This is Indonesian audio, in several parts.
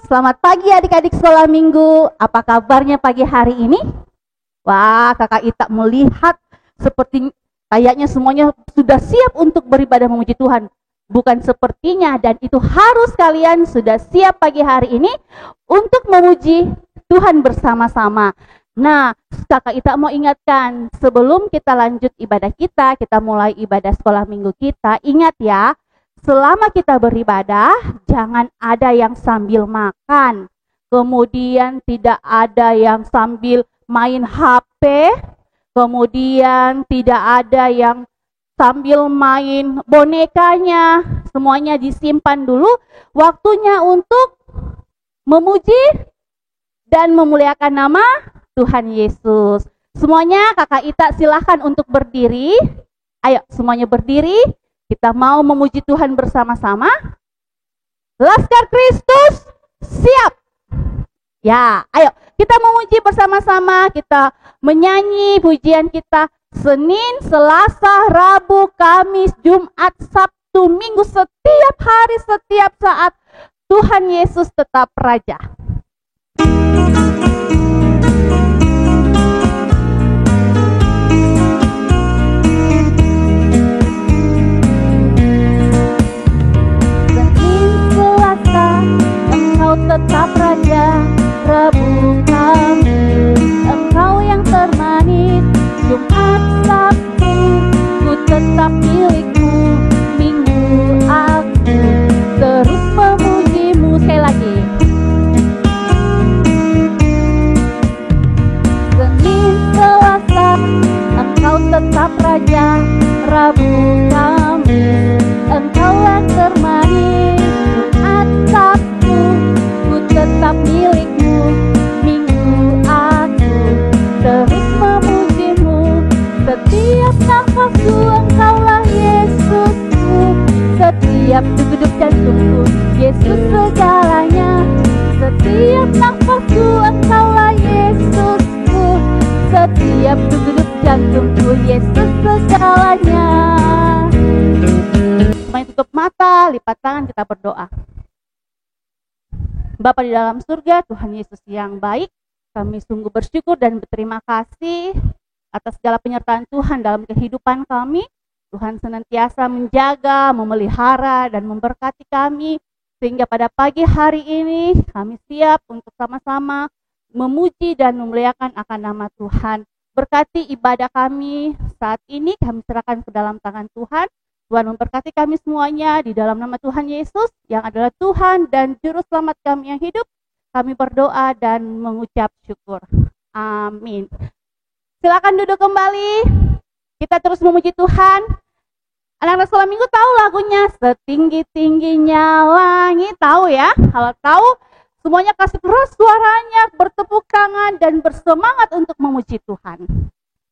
Selamat pagi adik-adik sekolah minggu. Apa kabarnya pagi hari ini? Wah, kakak Ita melihat seperti kayaknya semuanya sudah siap untuk beribadah memuji Tuhan. Bukan sepertinya, dan itu harus kalian sudah siap pagi hari ini untuk memuji Tuhan bersama-sama. Nah, kakak Ita mau ingatkan, sebelum kita lanjut ibadah kita mulai ibadah sekolah minggu kita, ingat ya, selama kita beribadah, jangan ada yang sambil makan. Kemudian tidak ada yang sambil main HP. Kemudian tidak ada yang sambil main bonekanya. Semuanya disimpan dulu. Waktunya untuk memuji dan memuliakan nama Tuhan Yesus. Semuanya kakak Ita silahkan untuk berdiri. Ayo semuanya berdiri. Kita mau memuji Tuhan bersama-sama. Laskar Kristus, siap. Ya, ayo kita memuji bersama-sama. Kita menyanyi pujian kita Senin, Selasa, Rabu, Kamis, Jumat, Sabtu, Minggu, setiap hari, setiap saat. Tuhan Yesus tetap Raja. Tetap Raja, Rabu, Kamis, Engkau yang termanis, Jumat, Sabtu, ku tetap milikmu, Minggu aku terus memujimu. Sekali lagi. Senin, Selasa, Engkau tetap Raja, Rabu, Kamis, Engkau yang termanis, Jumat, Sabtu, tetap milikmu, Minggu aku terus memujimu. Setiap nafasku Engkaulah Yesusku, setiap degup jantungku Yesus segalanya. Setiap nafasku Engkaulah Yesusku, setiap degup jantungku Yesus segalanya. Semuanya tutup mata, lipat tangan, kita berdoa. Bapa di dalam surga, Tuhan Yesus yang baik, kami sungguh bersyukur dan berterima kasih atas segala penyertaan Tuhan dalam kehidupan kami. Tuhan senantiasa menjaga, memelihara, dan memberkati kami, sehingga pada pagi hari ini kami siap untuk sama-sama memuji dan memuliakan akan nama Tuhan. Berkati ibadah kami saat ini, kami serahkan ke dalam tangan Tuhan. Tuhan memberkati kami semuanya di dalam nama Tuhan Yesus yang adalah Tuhan dan Juru Selamat kami yang hidup. Kami berdoa dan mengucap syukur. Amin. Silakan duduk kembali. Kita terus memuji Tuhan. Anak-anak sekolah minggu tahu lagunya Setinggi-tingginya Langit. Tahu ya? Kalau tahu, semuanya kasih keras suaranya, bertepuk tangan dan bersemangat untuk memuji Tuhan.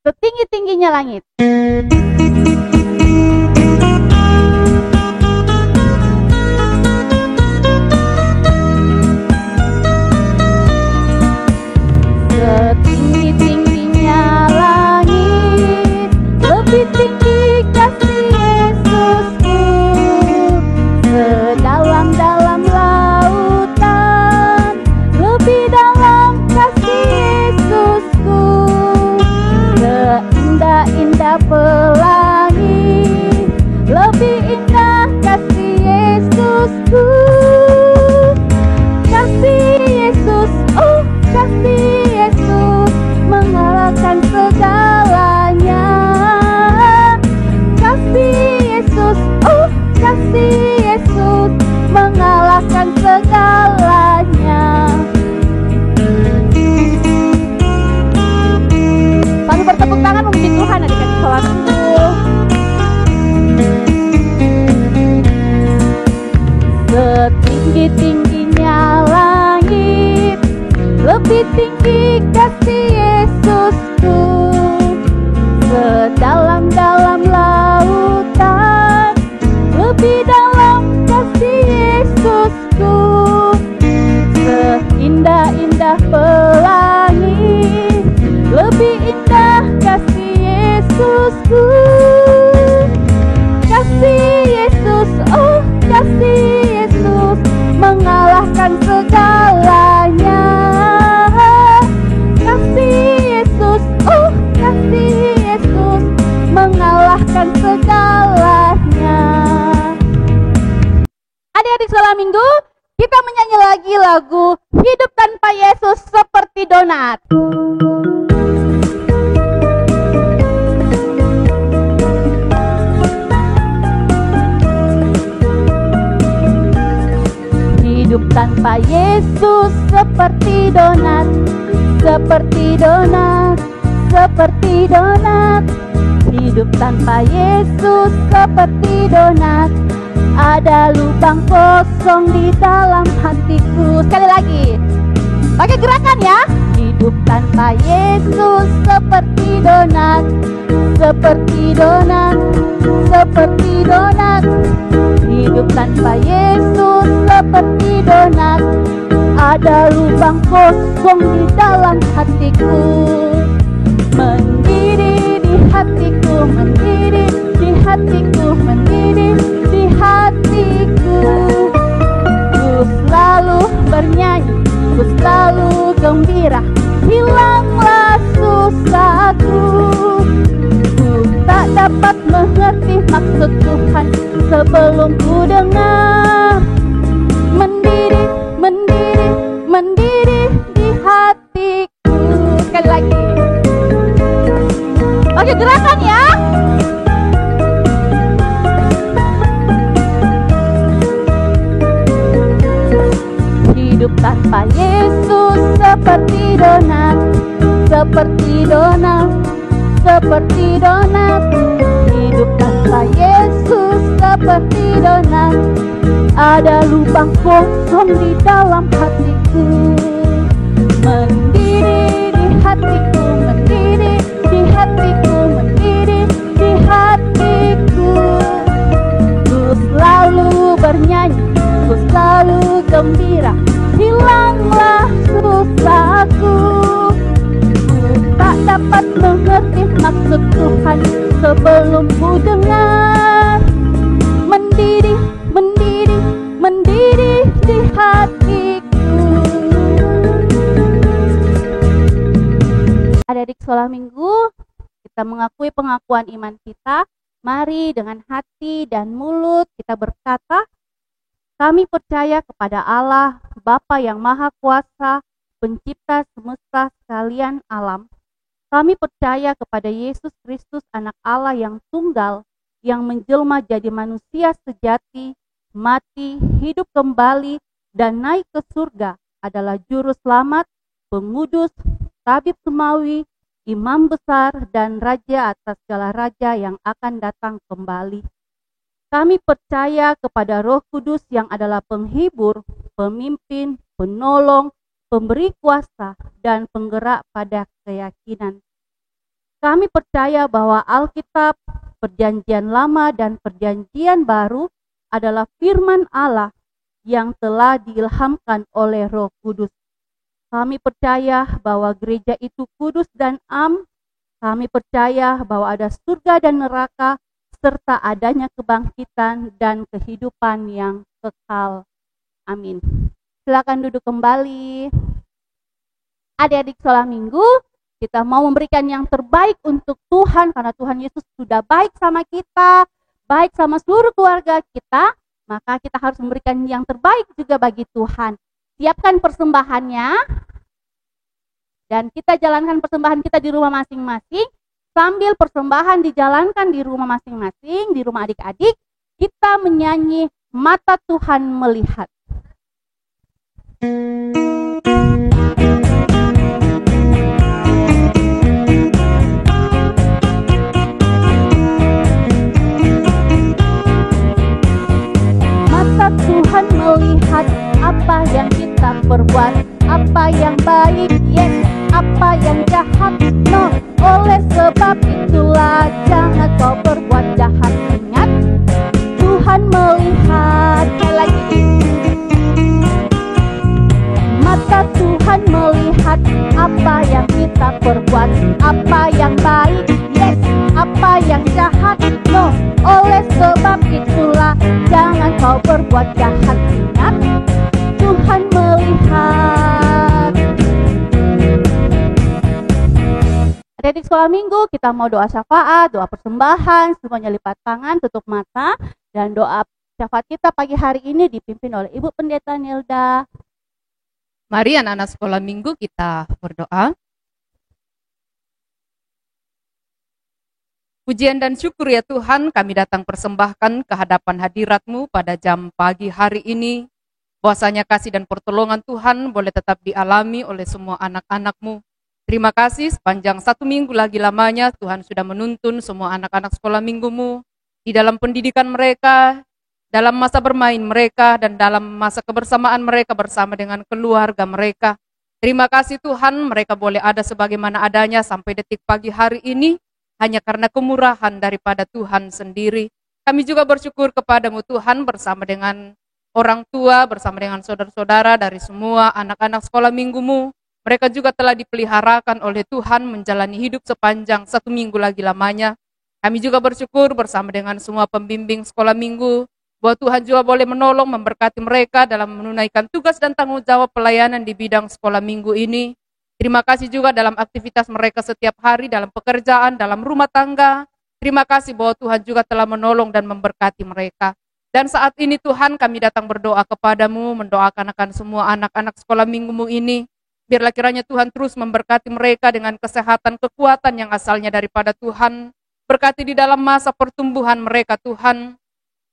Setinggi-tingginya langit. Setinggi-tingginya langit, lebih tinggi kasih Yesusku. Sedalam-dalam lautan, lebih dalam kasih Yesusku. Seindah-indah pelangi, lebih indah kasih Yesusku. Kasih Yesus, oh kasih mengalahkan segalanya. Kasih Yesus, oh kasih Yesus mengalahkan segalanya. Sambil bertepuk tangan memuji Tuhan adik-adik sholatku. Setinggi-tingginya langit, lebih tinggi kasih Yesusku. Sedalam-dalam lautan, lebih dalam kasih Yesusku. Seindah-indah pelangi, lebih indah kasih Yesusku. Kasih Yesus, oh kasih Yesus mengalahkan segala sekolah minggu, kita menyanyi lagi lagu Hidup Tanpa Yesus Seperti Donat. Hidup tanpa Yesus seperti donat, seperti donat, seperti donat. Hidup tanpa Yesus seperti donat, ada lubang kosong di dalam hatiku. Sekali lagi, pakai gerakan ya. Hidup tanpa Yesus seperti donat, seperti donat, seperti donat. Hidup tanpa Yesus seperti donat, ada lubang kosong di dalam hatiku. Mendidih di hatiku, mendidih di hatiku, mendidih di hatiku. Ku selalu bernyanyi, ku selalu gembira, hilanglah susahku. Ku tak dapat mengerti maksud Tuhan sebelum ku dengar. Mendidih, mendidih, mendidih di hatiku. Sekali lagi, pakai gerakan ya. Hidup tanpa Yesus seperti donat, seperti donat, seperti donat. Hidup tanpa Yesus seperti donat, ada lubang kosong di dalam hatiku. Mendidih di hatiku, mendidih di hatiku, mendidih di hatiku. Ku selalu bernyanyi, ku selalu gembira, hilanglah susahku. Ku tak dapat mengerti maksud Tuhan sebelum ku dengar. Mendidih, mendidih, mendidih di hatiku. Adik-adik sekolah minggu, kita mengakui pengakuan iman kita. Mari dengan hati dan mulut kita berkata, kami percaya kepada Allah, Bapa yang Maha Kuasa, Pencipta semesta sekalian alam. Kami percaya kepada Yesus Kristus, Anak Allah yang tunggal, yang menjelma jadi manusia sejati, mati, hidup kembali, dan naik ke surga, adalah Juru Selamat, Pengudus, Tabib Semawi, Imam Besar, dan Raja atas segala raja yang akan datang kembali. Kami percaya kepada Roh Kudus yang adalah penghibur, pemimpin, penolong, pemberi kuasa, dan penggerak pada keyakinan. Kami percaya bahwa Alkitab, Perjanjian Lama dan Perjanjian Baru adalah firman Allah yang telah diilhamkan oleh Roh Kudus. Kami percaya bahwa gereja itu kudus dan am. Kami percaya bahwa ada surga dan neraka, serta adanya kebangkitan dan kehidupan yang kekal. Amin. Silakan duduk kembali. Adik-adik sekolah minggu, kita mau memberikan yang terbaik untuk Tuhan, karena Tuhan Yesus sudah baik sama kita, baik sama seluruh keluarga kita, maka kita harus memberikan yang terbaik juga bagi Tuhan. Siapkan persembahannya, dan kita jalankan persembahan kita di rumah masing-masing. Sambil persembahan dijalankan di rumah masing-masing, di rumah adik-adik, kita menyanyi Mata Tuhan Melihat. Mata Tuhan melihat apa yang kita perbuat, apa yang baik, yes, apa yang jahat, no. Oleh sebab itulah jangan kau berbuat jahat. Ingat, Tuhan melihat. Sekali lagi, mata Tuhan melihat apa yang kita perbuat, apa yang baik, yes, apa yang jahat, no. Oleh sebab itulah jangan kau berbuat jahat. Ingat, Tuhan melihat. Adik-adik sekolah minggu, kita mau doa syafaat, doa persembahan, semuanya lipat tangan, tutup mata, dan doa syafaat kita pagi hari ini dipimpin oleh Ibu Pendeta Nilda. Mari anak-anak sekolah minggu kita berdoa. Pujian dan syukur ya Tuhan, kami datang persembahkan ke hadapan hadirat-Mu pada jam pagi hari ini. Bahwasanya kasih dan pertolongan Tuhan boleh tetap dialami oleh semua anak-anak-Mu. Terima kasih sepanjang 1 minggu lagi lamanya Tuhan sudah menuntun semua anak-anak sekolah minggu-Mu di dalam pendidikan mereka, dalam masa bermain mereka, dan dalam masa kebersamaan mereka bersama dengan keluarga mereka. Terima kasih Tuhan, mereka boleh ada sebagaimana adanya sampai detik pagi hari ini, hanya karena kemurahan daripada Tuhan sendiri. Kami juga bersyukur kepada-Mu Tuhan bersama dengan orang tua, bersama dengan saudara-saudara dari semua anak-anak sekolah minggu-Mu. Mereka juga telah dipeliharakan oleh Tuhan menjalani hidup sepanjang 1 minggu lagi lamanya. Kami juga bersyukur bersama dengan semua pembimbing sekolah minggu, bahwa Tuhan juga boleh menolong, memberkati mereka dalam menunaikan tugas dan tanggung jawab pelayanan di bidang sekolah minggu ini. Terima kasih juga dalam aktivitas mereka setiap hari, dalam pekerjaan, dalam rumah tangga. Terima kasih bahwa Tuhan juga telah menolong dan memberkati mereka. Dan saat ini Tuhan kami datang berdoa kepada-Mu, mendoakan akan semua anak-anak sekolah minggu-Mu ini. Biarlah kiranya Tuhan terus memberkati mereka dengan kesehatan, kekuatan yang asalnya daripada Tuhan. Berkati di dalam masa pertumbuhan mereka Tuhan,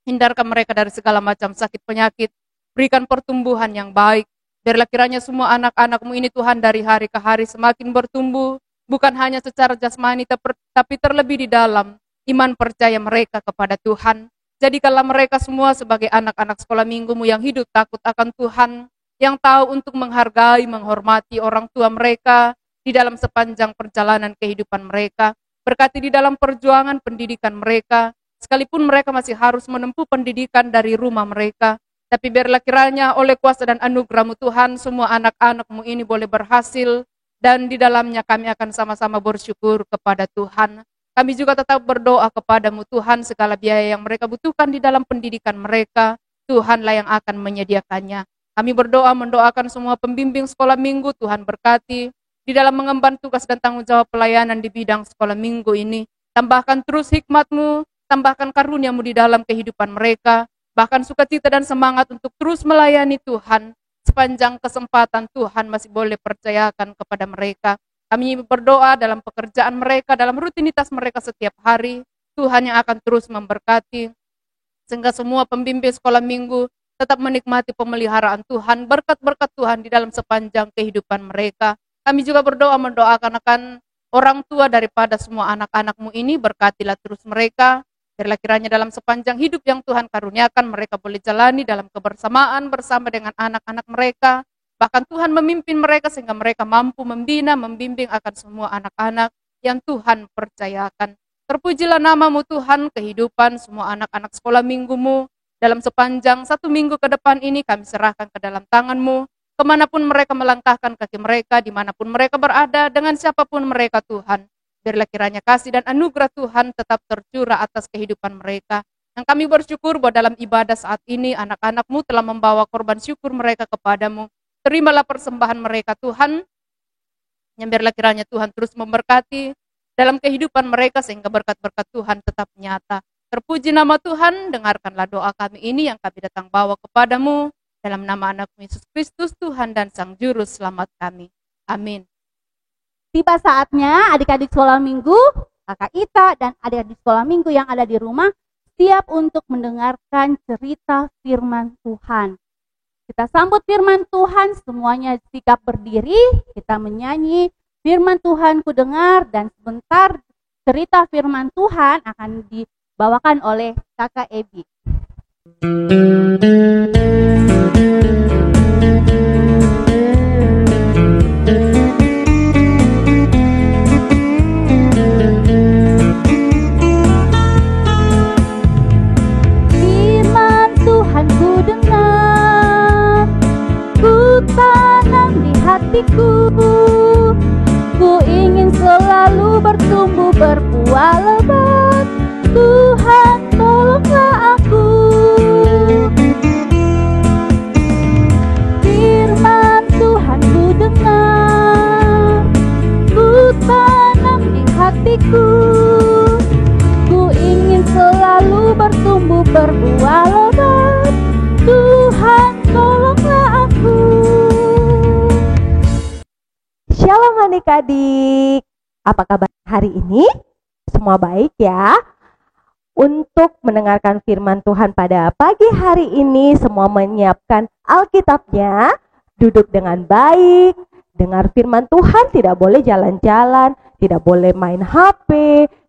hindarkan mereka dari segala macam sakit penyakit, berikan pertumbuhan yang baik. Biarlah kiranya semua anak-anak-Mu ini Tuhan dari hari ke hari semakin bertumbuh, bukan hanya secara jasmani tapi terlebih di dalam iman percaya mereka kepada Tuhan. Jadikanlah mereka semua sebagai anak-anak sekolah minggu-Mu yang hidup takut akan Tuhan, yang tahu untuk menghargai, menghormati orang tua mereka di dalam sepanjang perjalanan kehidupan mereka. Berkati di dalam perjuangan pendidikan mereka, sekalipun mereka masih harus menempuh pendidikan dari rumah mereka. Tapi biarlah kiranya oleh kuasa dan anugerah-Mu Tuhan, semua anak-anak-Mu ini boleh berhasil, dan di dalamnya kami akan sama-sama bersyukur kepada Tuhan. Kami juga tetap berdoa kepada-Mu Tuhan, segala biaya yang mereka butuhkan di dalam pendidikan mereka, Tuhanlah yang akan menyediakannya. Kami berdoa mendoakan semua pembimbing sekolah minggu, Tuhan berkati di dalam mengemban tugas dan tanggung jawab pelayanan di bidang sekolah minggu ini. Tambahkan terus hikmat-Mu, tambahkan karunia-Mu di dalam kehidupan mereka, bahkan sukacita dan semangat untuk terus melayani Tuhan. Sepanjang kesempatan Tuhan masih boleh percayakan kepada mereka. Kami berdoa dalam pekerjaan mereka, dalam rutinitas mereka setiap hari, Tuhan yang akan terus memberkati, sehingga semua pembimbing sekolah minggu tetap menikmati pemeliharaan Tuhan, berkat-berkat Tuhan di dalam sepanjang kehidupan mereka. Kami juga berdoa mendoakan akan orang tua daripada semua anak-anak-Mu ini, berkatilah terus mereka. Biarlah kiranya dalam sepanjang hidup yang Tuhan karuniakan, mereka boleh jalani dalam kebersamaan bersama dengan anak-anak mereka. Bahkan Tuhan memimpin mereka sehingga mereka mampu membina, membimbing akan semua anak-anak yang Tuhan percayakan. Terpujilah nama-Mu Tuhan, kehidupan semua anak-anak sekolah minggu-Mu. Dalam sepanjang 1 minggu ke depan ini kami serahkan ke dalam tangan-Mu. Kemanapun mereka melangkahkan kaki mereka, dimanapun mereka berada, dengan siapapun mereka Tuhan. Biarlah kiranya kasih dan anugerah Tuhan tetap tercurah atas kehidupan mereka. Dan kami bersyukur bahwa dalam ibadah saat ini, anak-anak-Mu telah membawa korban syukur mereka kepada-Mu. Terimalah persembahan mereka Tuhan. Yang biarlah kiranya Tuhan terus memberkati dalam kehidupan mereka, sehingga berkat-berkat Tuhan tetap nyata. Terpuji nama Tuhan, dengarkanlah doa kami ini yang kami datang bawa kepada-Mu. Dalam nama anak Yesus Kristus, Tuhan dan Sang Juru Selamat kami. Amin. Tiba saatnya adik-adik sekolah minggu, kakak Ita dan adik-adik sekolah minggu yang ada di rumah, siap untuk mendengarkan cerita firman Tuhan. Kita sambut firman Tuhan, semuanya sikap berdiri, kita menyanyi firman Tuhan ku dengar, dan sebentar cerita firman Tuhan akan dibawakan oleh kakak Ebi. Firman Tuhan ku dengar, ku tanam di hatiku, ku ingin selalu bertumbuh berbuah lebat. Tuhan tolonglah aku. Firman Tuhan ku dengar, ku tanam di hatiku, ku ingin selalu bertumbuh berbuah lebat. adik-adik. Apa kabar hari ini? Semua baik ya? Untuk mendengarkan firman Tuhan pada pagi hari ini, semua menyiapkan Alkitabnya, duduk dengan baik, dengar firman Tuhan, tidak boleh jalan-jalan, tidak boleh main HP,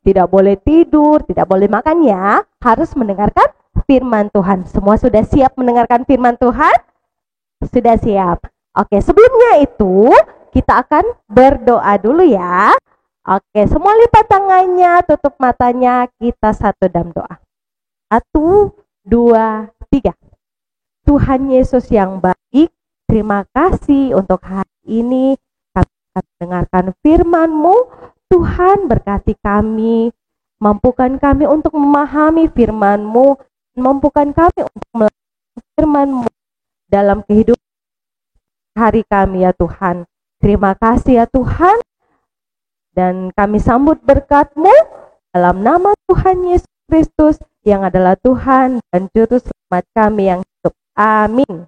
tidak boleh tidur, tidak boleh makan ya. Harus mendengarkan firman Tuhan. Semua sudah siap mendengarkan firman Tuhan? Sudah siap. Oke, sebelumnya itu kita akan berdoa dulu ya. Oke, semua lipat tangannya, tutup matanya, kita satu dalam doa. 1, 2, 3. Tuhan Yesus yang baik, terima kasih untuk hari ini kami akan mendengarkan firman-Mu. Tuhan berkati kami, mampukan kami untuk memahami firman-Mu, mampukan kami untuk melakukan firman-Mu dalam kehidupan hari kami ya Tuhan. Terima kasih ya Tuhan, dan kami sambut berkat-Mu dalam nama Tuhan Yesus Kristus yang adalah Tuhan dan Juru Selamat kami yang hidup. Amin.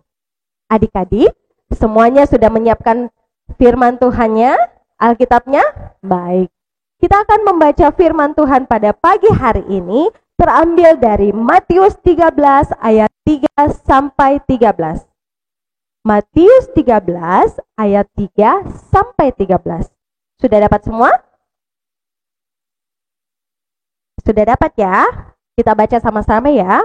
Adik-adik, semuanya sudah menyiapkan firman Tuhannya, Alkitabnya? Baik. Kita akan membaca firman Tuhan pada pagi hari ini, terambil dari Matius 13 ayat 3 sampai 13. Matius 13 ayat 3 sampai 13. Sudah dapat semua? Sudah dapat ya? Kita baca sama-sama ya.